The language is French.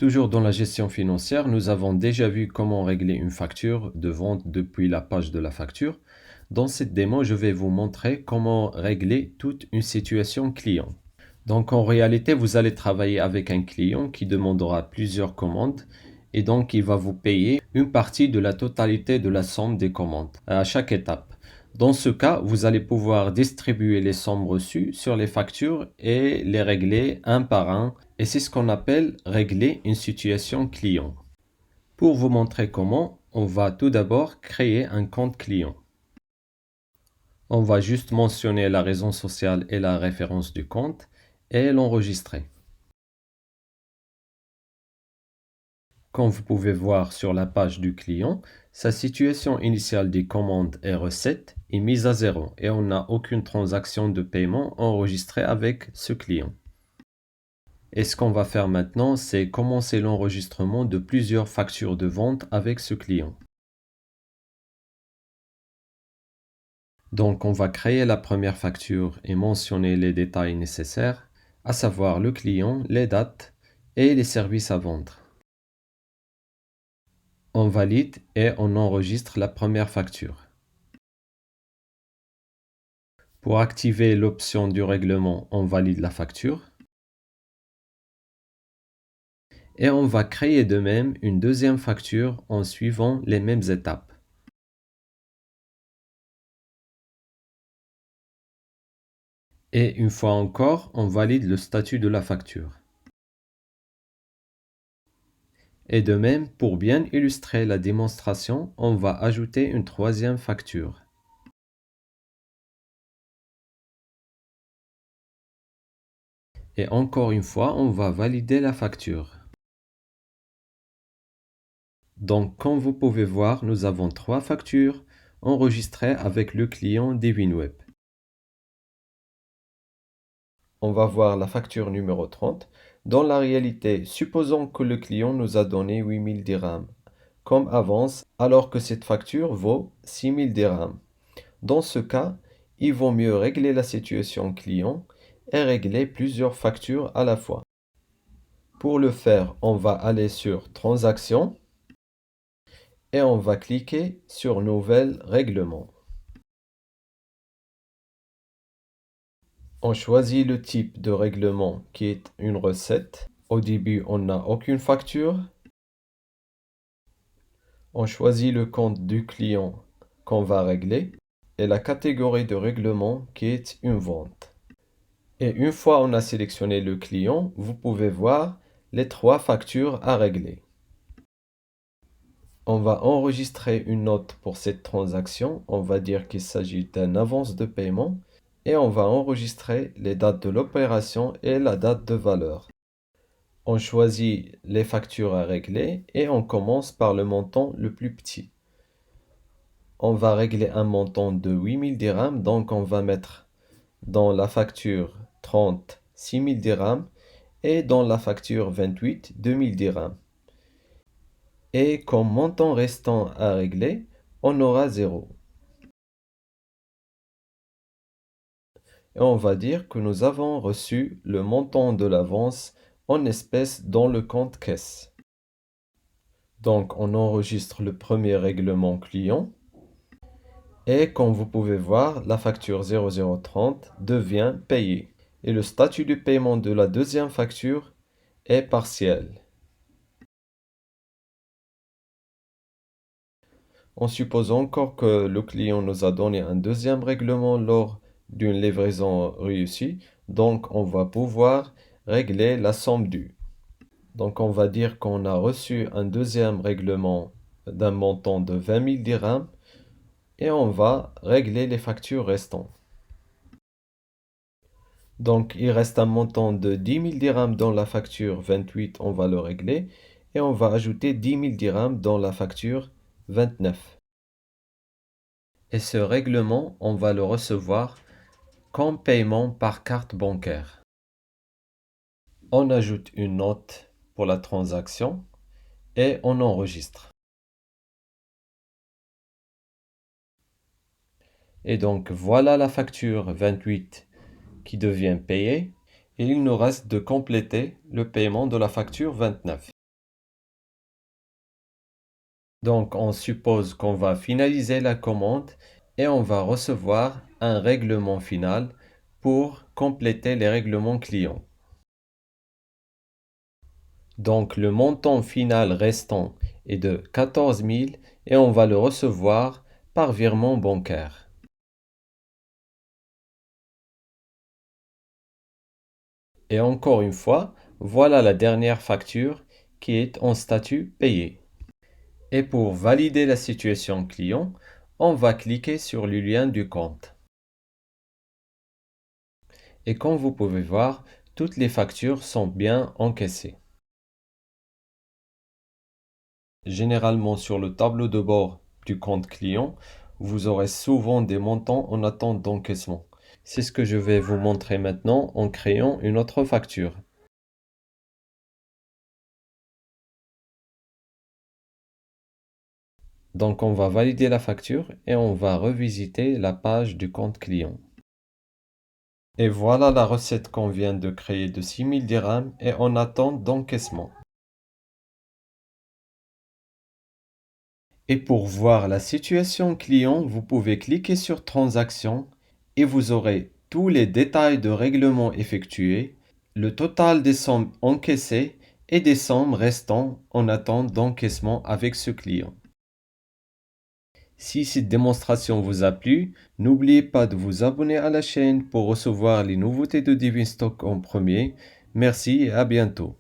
Toujours dans la gestion financière, nous avons déjà vu comment régler une facture de vente depuis la page de la facture. Dans cette démo, je vais vous montrer comment régler toute une situation client. Donc en réalité, vous allez travailler avec un client qui demandera plusieurs commandes et donc il va vous payer une partie de la totalité de la somme des commandes à chaque étape. Dans ce cas, vous allez pouvoir distribuer les sommes reçues sur les factures et les régler un par un. Et c'est ce qu'on appelle régler une situation client. Pour vous montrer comment, on va tout d'abord créer un compte client. On va juste mentionner la raison sociale et la référence du compte et l'enregistrer. Comme vous pouvez voir sur la page du client, sa situation initiale des commandes et recettes est mise à zéro et on n'a aucune transaction de paiement enregistrée avec ce client. Et ce qu'on va faire maintenant, c'est commencer l'enregistrement de plusieurs factures de vente avec ce client. Donc on va créer la première facture et mentionner les détails nécessaires, à savoir le client, les dates et les services à vendre. On valide et on enregistre la première facture. Pour activer l'option du règlement, on valide la facture. Et on va créer de même une deuxième facture en suivant les mêmes étapes. Et une fois encore, on valide le statut de la facture. Et de même, pour bien illustrer la démonstration, on va ajouter une troisième facture. Et encore une fois, on va valider la facture. Donc, comme vous pouvez voir, nous avons 3 factures enregistrées avec le client Devinweb. On va voir la facture numéro 30. Dans la réalité, supposons que le client nous a donné 8000 dirhams comme avance, alors que cette facture vaut 6000 dirhams. Dans ce cas, il vaut mieux régler la situation client et régler plusieurs factures à la fois. Pour le faire, on va aller sur Transactions et on va cliquer sur Nouvel règlement. On choisit le type de règlement qui est une recette. Au début, on n'a aucune facture. On choisit le compte du client qu'on va régler et la catégorie de règlement qui est une vente. Et une fois on a sélectionné le client, vous pouvez voir les 3 factures à régler. On va enregistrer une note pour cette transaction. On va dire qu'il s'agit d'une avance de paiement et on va enregistrer les dates de l'opération et la date de valeur. On choisit les factures à régler et on commence par le montant le plus petit. On va régler un montant de 8000 dirhams, donc on va mettre dans la facture 30 6000 dirhams et dans la facture 28 2000 dirhams. Et comme montant restant à régler, on aura 0. Et on va dire que nous avons reçu le montant de l'avance en espèces dans le compte caisse. Donc on enregistre le premier règlement client. Et comme vous pouvez voir, la facture 0030 devient payée. Et le statut du paiement de la deuxième facture est partiel. On suppose encore que le client nous a donné un deuxième règlement lors d'une livraison réussie, donc on va pouvoir régler la somme due. Donc on va dire qu'on a reçu un deuxième règlement d'un montant de 20 000 dirhams et on va régler les factures restantes. Donc il reste un montant de 10 000 dirhams dans la facture 28, on va le régler et on va ajouter 10 000 dirhams dans la facture 29. Et ce règlement, on va le recevoir comme paiement par carte bancaire. On ajoute une note pour la transaction et on enregistre. Et donc voilà la facture 28 qui devient payée et il nous reste de compléter le paiement de la facture 29. Donc, on suppose qu'on va finaliser la commande et on va recevoir un règlement final pour compléter les règlements clients. Donc, le montant final restant est de 14 000 et on va le recevoir par virement bancaire. Et encore une fois, voilà la dernière facture qui est en statut payé. Et pour valider la situation client, on va cliquer sur le lien du compte. Et comme vous pouvez voir, toutes les factures sont bien encaissées. Généralement, sur le tableau de bord du compte client, vous aurez souvent des montants en attente d'encaissement. C'est ce que je vais vous montrer maintenant en créant une autre facture. Donc, on va valider la facture et on va revisiter la page du compte client. Et voilà la recette qu'on vient de créer de 6000 dirhams et en attente d'encaissement. Et pour voir la situation client, vous pouvez cliquer sur Transactions et vous aurez tous les détails de règlement effectués, le total des sommes encaissées et des sommes restant en attente d'encaissement avec ce client. Si cette démonstration vous a plu, n'oubliez pas de vous abonner à la chaîne pour recevoir les nouveautés de Divin Stock en premier. Merci et à bientôt.